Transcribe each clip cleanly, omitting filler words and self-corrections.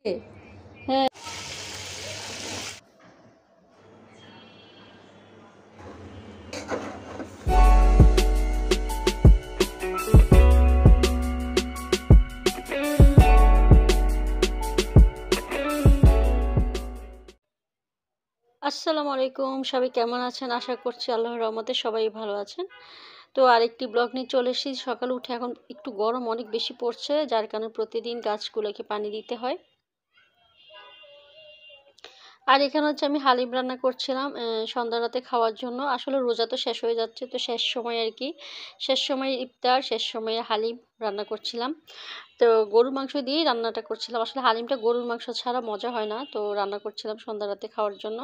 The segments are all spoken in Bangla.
হ্যাঁ। আসসালামু আলাইকুম, সবাই কেমন আছেন? আশা করছি আল্লাহর রহমতে সবাই ভালো আছেন। তো আরেকটি ব্লগ নিয়ে চলে এসেছি। সকালে উঠে এখন একটু গরম অনেক বেশি পড়ছে, যার কারণে প্রতিদিন গাছগুলোকে পানি দিতে হয়। আর এখানে হচ্ছে আমি হালিম রান্না করছিলাম সন্ধ্যা রাতে খাওয়ার জন্য। আসলে রোজা তো শেষ হয়ে যাচ্ছে, তো শেষ সময় আর কি, শেষ সময় ইফতার, শেষ সময়ে হালিম রান্না করছিলাম। তো গরুর মাংস দিয়েই রান্নাটা করছিলাম। আসলে হালিমটা গরুর মাংস ছাড়া মজা হয় না, তো রান্না করছিলাম সন্ধ্যা রাতে খাওয়ার জন্য।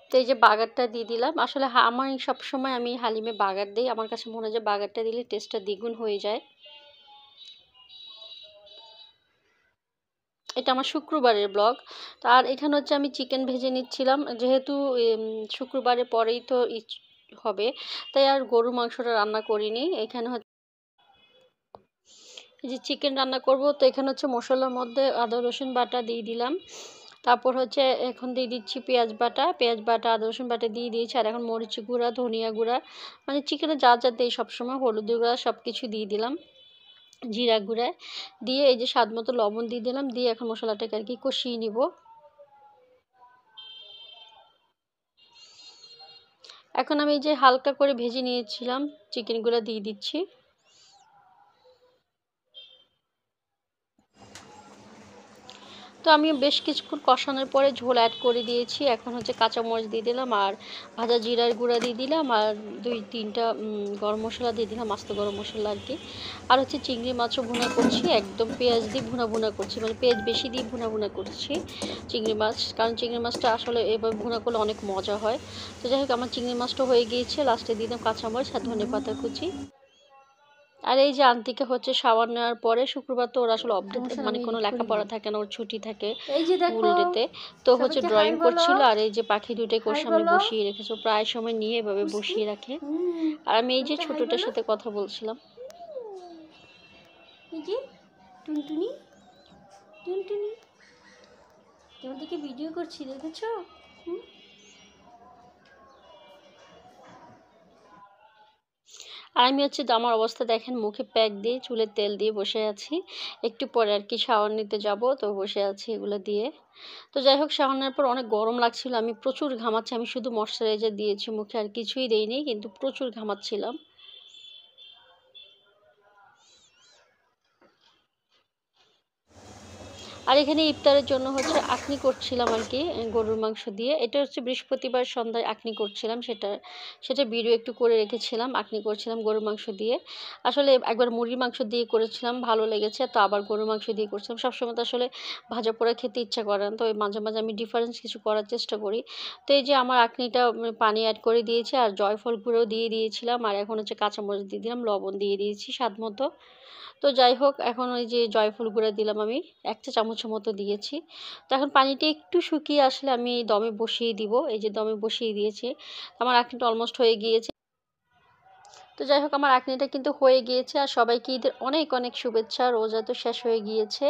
তো এই যে বাগারটা দিয়ে দিলাম। আসলে আমার সবসময় আমি হালিমে বাগার দিই, আমার কাছে মনে হয় যে বাগারটা দিলে টেস্টটা দ্বিগুণ হয়ে যায়। এটা আমার শুক্রবারের ব্লগ। তো আর এখানে হচ্ছে আমি চিকেন ভেজে নিচ্ছিলাম, যেহেতু শুক্রবারের পরেই তো হবে, তাই আর গরুর মাংসটা রান্না করিনি। এখানে হচ্ছে এই যে চিকেন রান্না করব, তো এখানে হচ্ছে মশলার মধ্যে আদা রসুন বাটা দিয়ে দিলাম। তারপর হচ্ছে এখন দিয়ে দিচ্ছি পেঁয়াজ বাটা আদা রসুন বাটা দিয়ে দিয়েছি। আর এখন মরিচ গুঁড়া, ধনিয়া গুঁড়া, মানে চিকেনে যা যা দিই সবসময়, হলুদ গুঁড়া সব কিছু দিয়ে দিলাম, জিরা গুঁড়া দিয়ে এই যে স্বাদ মতো লবণ দিয়ে দিলাম, দিয়ে এখন মশলাটাকে আর কি কষিয়ে নিব। এখন আমি এই যে হালকা করে ভেজে নিয়েছিলাম চিকেনগুলো দিয়ে দিচ্ছি। তো আমি বেশ কিছুক্ষণ কষানোর পরে ঝোল অ্যাড করে দিয়েছি। এখন হচ্ছে কাঁচামরিচ দিয়ে দিলাম, আর ভাজা জিরার গুঁড়া দিয়ে দিলাম, আর 2-3টা গরম মশলা দিয়ে দিলাম, আস্ত গরম মশলা আর কি। আর হচ্ছে চিংড়ি মাছও ভুনা করছি, একদম পেঁয়াজ দিয়ে ভুনা করছি, মানে পেঁয়াজ বেশি দিয়ে ভুনা করছি চিংড়ি মাছ, কারণ চিংড়ি মাছটা আসলে এবার ভুনা করলে অনেক মজা হয়। তো যাই হোক, আমার চিংড়ি মাছটা হয়ে গিয়েছে। লাস্টে দিয়ে দিলাম কাঁচামরিচ আর ধনেপাতা কুচি। আর এই যে আন্টিকে হচ্ছে শাওয়ার নেওয়ার পরে, শুক্রবার তো ওর আসলে মানে কোনো লেখাপড়া থাকে না, ওর ছুটি থাকে ফুল ডেতে। তো হচ্ছে ড্রয়িং করছিল, আর এই যে পাখি দুটোকে ওর সামনে বসিয়ে রেখেছে, প্রায় সময় নিয়ে এভাবে বসিয়ে রাখে। আর আমি এই যে ছোটটার সাথে কথা বলছিলাম। এই যে টুনটুনি, টুনটুনি তোমাদেরকে ভিডিও করছি, দেখেছো? আর আমি হচ্ছে আমার অবস্থা দেখেন, মুখে প্যাক দিয়ে চুলে তেল দিয়ে বসে আছি। একটু পরে আর কি শাওয়ার নিতে যাব, তো বসে আছি এগুলো দিয়ে। তো যাই হোক, শাওয়ার নেওয়ার পর অনেক গরম লাগছিল, আমি প্রচুর ঘামাচ্ছি। আমি শুধু ময়শ্চারাইজার দিয়েছি মুখে, আর কিছুই দেইনি, কিন্তু প্রচুর ঘামাচ্ছিলাম। আর এখানে ইফতারের জন্য হচ্ছে আখনি করছিলাম আর কি, গরুর মাংস দিয়ে। এটা হচ্ছে বৃহস্পতিবার সন্ধ্যায় আখনি করছিলাম, সেটা ভিডিও একটু করে রেখেছিলাম। আখনি করছিলাম গরুর মাংস দিয়ে। আসলে একবার মুরগির মাংস দিয়ে করেছিলাম, ভালো লেগেছে, তো আবার গরুর মাংস দিয়ে করছিলাম। সবসময় তো আসলে ভাজা পোড়া খেতে ইচ্ছা করে না, তো মাঝে মাঝে আমি ডিফারেন্স কিছু করার চেষ্টা করি। তো এই যে আমার আখনিটা পানি অ্যাড করে দিয়েছি, আর জয়ফল গুঁড়ো দিয়ে দিয়েছিলাম, আর এখন হচ্ছে কাঁচামরিচ দিয়ে দিলাম, লবণ দিয়ে দিয়েছি স্বাদ মতো। তো যাই হোক, এখন ওই যে জয়ফল গুঁড়া দিলাম আমি 1 চা চামচের মতো দিয়েছি। তো এখন পানিটা একটু শুকিয়ে আসলে আমি দমে বসিয়ে দিব। এই যে দমে বসিয়ে দিয়েছি, আমার আঁকনিটা অলমোস্ট হয়ে গিয়েছে। তো যাই হোক, আমার আঁকনিটা কিন্তু হয়ে গিয়েছে। আর সবাইকে ঈদের অনেক অনেক শুভেচ্ছা। রোজা তো শেষ হয়ে গিয়েছে,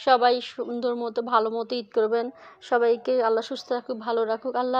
সবাই সুন্দর মতো ভালো মতো ঈদ করবেন। সবাইকে আল্লাহ সুস্থ রাখুক, ভালো রাখুক। আল্লাহ।